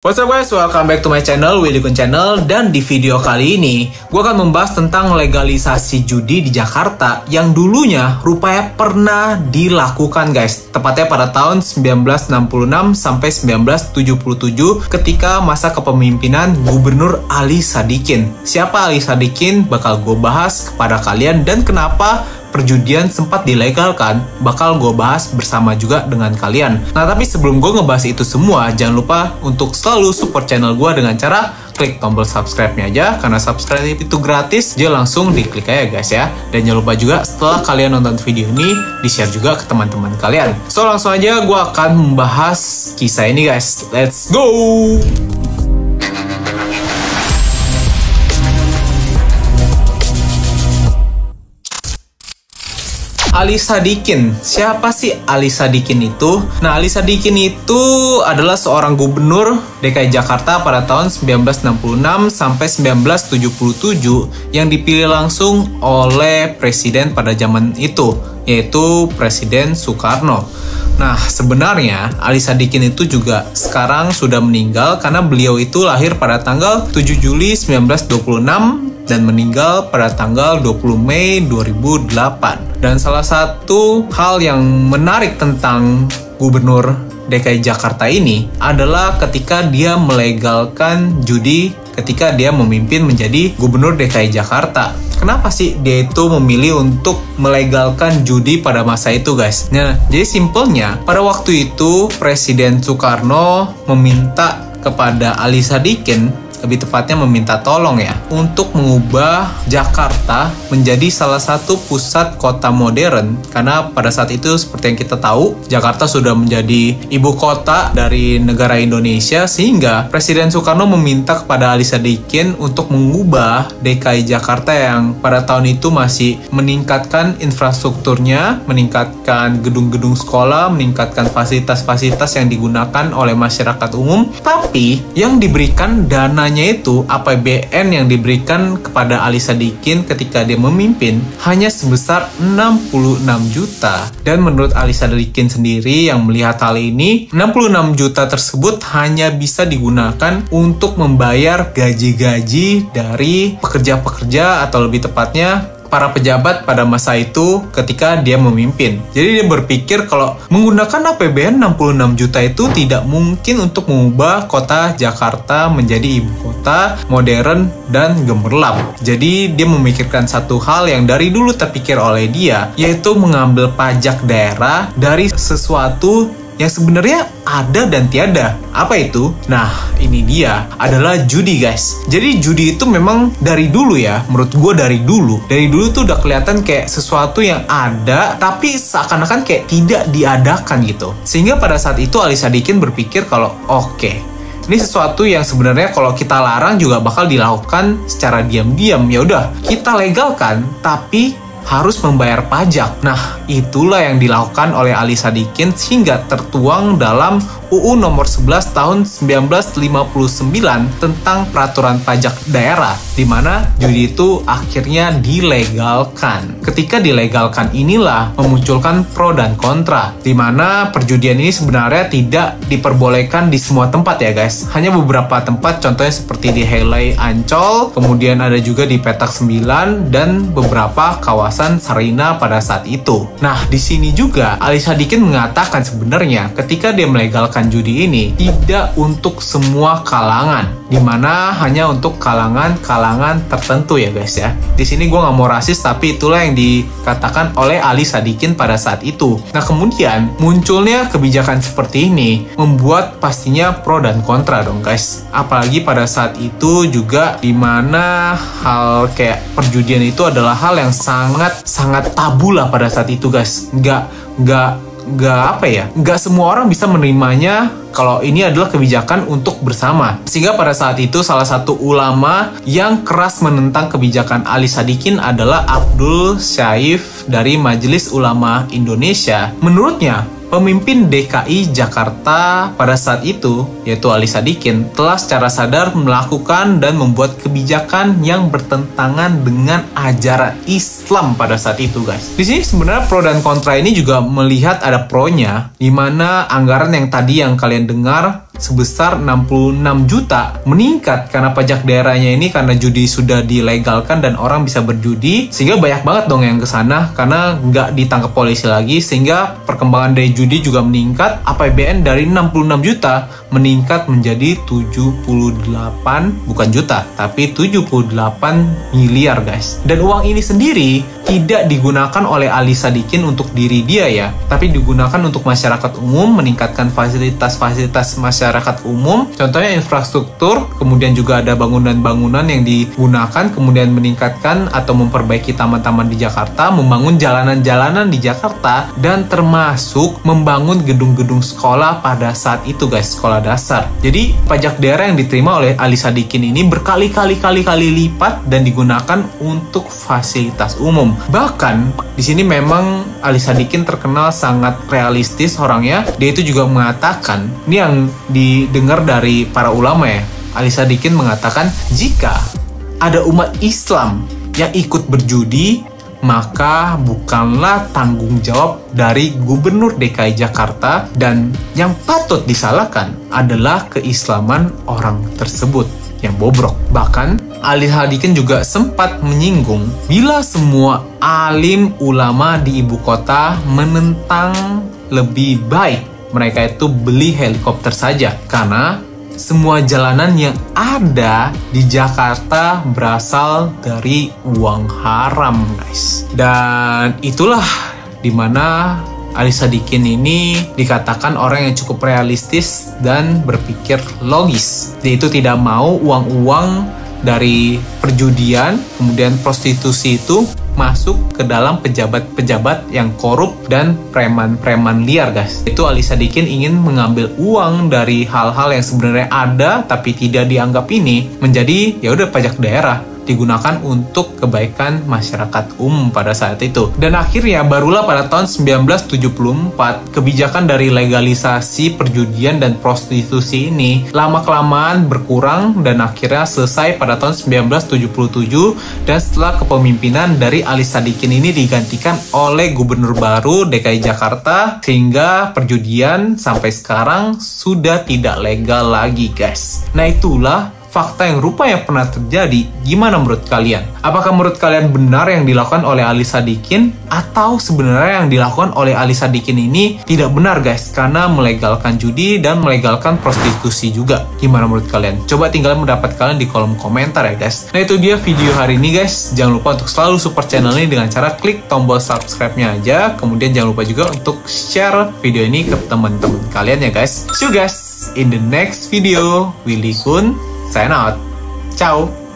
What's up guys, welcome back to my channel, Willy Kun Channel. Dan di video kali ini, gue akan membahas tentang legalisasi judi di Jakarta yang dulunya rupanya pernah dilakukan guys. Tepatnya pada tahun 1966 sampai 1977 ketika masa kepemimpinan Gubernur Ali Sadikin. Siapa Ali Sadikin bakal gue bahas kepada kalian, dan kenapa perjudian sempat dilegalkan bakal gue bahas bersama juga dengan kalian. Nah, tapi sebelum gue ngebahas itu semua, jangan lupa untuk selalu support channel gue dengan cara klik tombol subscribe-nya aja, karena subscribe itu gratis, jadi langsung diklik aja guys ya. Dan jangan lupa juga setelah kalian nonton video ini, di-share juga ke teman-teman kalian. So langsung aja gue akan membahas kisah ini guys. Let's go! Ali Sadikin. Siapa sih Ali Sadikin itu? Nah, Ali Sadikin itu adalah seorang gubernur DKI Jakarta pada tahun 1966 sampai 1977 yang dipilih langsung oleh presiden pada zaman itu, yaitu Presiden Soekarno. Nah, sebenarnya Ali Sadikin itu juga sekarang sudah meninggal karena beliau itu lahir pada tanggal 7 Juli 1926 dan meninggal pada tanggal 20 Mei 2008. Dan salah satu hal yang menarik tentang Gubernur DKI Jakarta ini adalah ketika dia melegalkan judi ketika dia memimpin menjadi Gubernur DKI Jakarta. Kenapa sih dia itu memilih untuk melegalkan judi pada masa itu guys? Nah, jadi simpelnya pada waktu itu Presiden Soekarno meminta kepada Ali Sadikin, lebih tepatnya meminta tolong ya, untuk mengubah Jakarta menjadi salah satu pusat kota modern. Karena pada saat itu seperti yang kita tahu, Jakarta sudah menjadi ibu kota dari negara Indonesia, sehingga Presiden Soekarno meminta kepada Ali Sadikin untuk mengubah DKI Jakarta yang pada tahun itu masih meningkatkan infrastrukturnya, meningkatkan gedung-gedung sekolah, meningkatkan fasilitas-fasilitas yang digunakan oleh masyarakat umum, tapi yang diberikan dana itu APBN yang diberikan kepada Ali Sadikin ketika dia memimpin hanya sebesar 66 juta. Dan menurut Ali Sadikin sendiri yang melihat hal ini, 66 juta tersebut hanya bisa digunakan untuk membayar gaji-gaji dari pekerja-pekerja, atau lebih tepatnya para pejabat pada masa itu ketika dia memimpin. Jadi dia berpikir kalau menggunakan APBN 66 juta itu tidak mungkin untuk mengubah kota Jakarta menjadi ibu kota modern dan gemerlap. Jadi dia memikirkan satu hal yang dari dulu terpikir oleh dia, yaitu mengambil pajak daerah dari sesuatu yang sebenarnya ada dan tiada. Apa itu? Nah, ini dia, adalah judi guys. Jadi judi itu memang dari dulu ya, menurut gue dari dulu tuh udah kelihatan kayak sesuatu yang ada, tapi seakan-akan kayak tidak diadakan gitu. Sehingga pada saat itu Ali Sadikin berpikir kalau oke, ini sesuatu yang sebenarnya kalau kita larang juga bakal dilakukan secara diam-diam. Ya udah, kita legalkan, tapi harus membayar pajak. Nah, itulah yang dilakukan oleh Ali Sadikin sehingga tertuang dalam UU nomor 11 tahun 1959 tentang peraturan pajak daerah, di mana judi itu akhirnya dilegalkan. Ketika dilegalkan inilah memunculkan pro dan kontra, di mana perjudian ini sebenarnya tidak diperbolehkan di semua tempat ya guys. Hanya beberapa tempat, contohnya seperti di Haley Ancol, kemudian ada juga di Petak 9 dan beberapa kawasan Sarina pada saat itu. Nah, di sini juga Ali Sadikin mengatakan sebenarnya ketika dia melegalkan judi ini tidak untuk semua kalangan, dimana hanya untuk kalangan tertentu ya guys ya. Di sini gue nggak mau rasis, tapi itulah yang dikatakan oleh Ali Sadikin pada saat itu. Nah, kemudian munculnya kebijakan seperti ini membuat pastinya pro dan kontra dong guys. Apalagi pada saat itu juga dimana hal kayak perjudian itu adalah hal yang sangat tabu lah pada saat itu guys. Nggak semua orang bisa menerimanya kalau ini adalah kebijakan untuk bersama. Sehingga pada saat itu salah satu ulama yang keras menentang kebijakan Ali Sadikin adalah Abdul Syaif dari Majelis Ulama Indonesia. Menurutnya, pemimpin DKI Jakarta pada saat itu, yaitu Ali Sadikin, telah secara sadar melakukan dan membuat kebijakan yang bertentangan dengan ajaran Islam pada saat itu, guys. Di sini sebenarnya pro dan kontra ini juga melihat ada pronya, di mana anggaran yang tadi yang kalian dengar sebesar 66 juta meningkat karena pajak daerahnya ini, karena judi sudah dilegalkan dan orang bisa berjudi, sehingga banyak banget dong yang kesana karena nggak ditangkap polisi lagi, sehingga perkembangan dari judi juga meningkat. APBN dari 66 juta meningkat menjadi 78, bukan juta, tapi 78 miliar guys. Dan uang ini sendiri tidak digunakan oleh Ali Sadikin untuk diri dia ya, tapi digunakan untuk masyarakat umum, meningkatkan fasilitas-fasilitas masyarakat umum, contohnya infrastruktur, kemudian juga ada bangunan-bangunan yang digunakan, kemudian meningkatkan atau memperbaiki taman-taman di Jakarta, membangun jalanan-jalanan di Jakarta, dan termasuk membangun gedung-gedung sekolah pada saat itu guys, sekolah dasar. Jadi pajak daerah yang diterima oleh Ali Sadikin ini berkali-kali lipat dan digunakan untuk fasilitas umum. Bahkan di sini memang Ali Sadikin terkenal sangat realistis orangnya. Dia itu juga mengatakan, ini yang didengar dari para ulama ya, Ali Sadikin mengatakan jika ada umat Islam yang ikut berjudi, maka bukanlah tanggung jawab dari Gubernur DKI Jakarta, dan yang patut disalahkan adalah keislaman orang tersebut yang bobrok. Bahkan Ali Sadikin juga sempat menyinggung bila semua alim ulama di ibu kota menentang, lebih baik mereka itu beli helikopter saja, karena semua jalanan yang ada di Jakarta berasal dari uang haram guys. Dan itulah dimana Ali Sadikin ini dikatakan orang yang cukup realistis dan berpikir logis. Dia itu tidak mau uang-uang dari perjudian, kemudian prostitusi itu masuk ke dalam pejabat-pejabat yang korup dan preman-preman liar guys. Itu Ali Sadikin ingin mengambil uang dari hal-hal yang sebenarnya ada tapi tidak dianggap ini menjadi ya udah pajak daerah, digunakan untuk kebaikan masyarakat umum pada saat itu. Dan akhirnya barulah pada tahun 1974 kebijakan dari legalisasi perjudian dan prostitusi ini lama-kelamaan berkurang dan akhirnya selesai pada tahun 1977, dan setelah kepemimpinan dari Ali Sadikin ini digantikan oleh gubernur baru DKI Jakarta, sehingga perjudian sampai sekarang sudah tidak legal lagi guys. Nah itulah fakta yang rupanya pernah terjadi. Gimana menurut kalian? Apakah menurut kalian benar yang dilakukan oleh Ali Sadikin, atau sebenarnya yang dilakukan oleh Ali Sadikin ini tidak benar guys, karena melegalkan judi dan melegalkan prostitusi juga? Gimana menurut kalian? Coba tinggalin pendapat kalian di kolom komentar ya guys. Nah itu dia video hari ini guys. Jangan lupa untuk selalu support channel ini dengan cara klik tombol subscribe-nya aja. Kemudian jangan lupa juga untuk share video ini ke teman-teman kalian ya guys. See you guys in the next video. Willy Kun sign out. Ciao.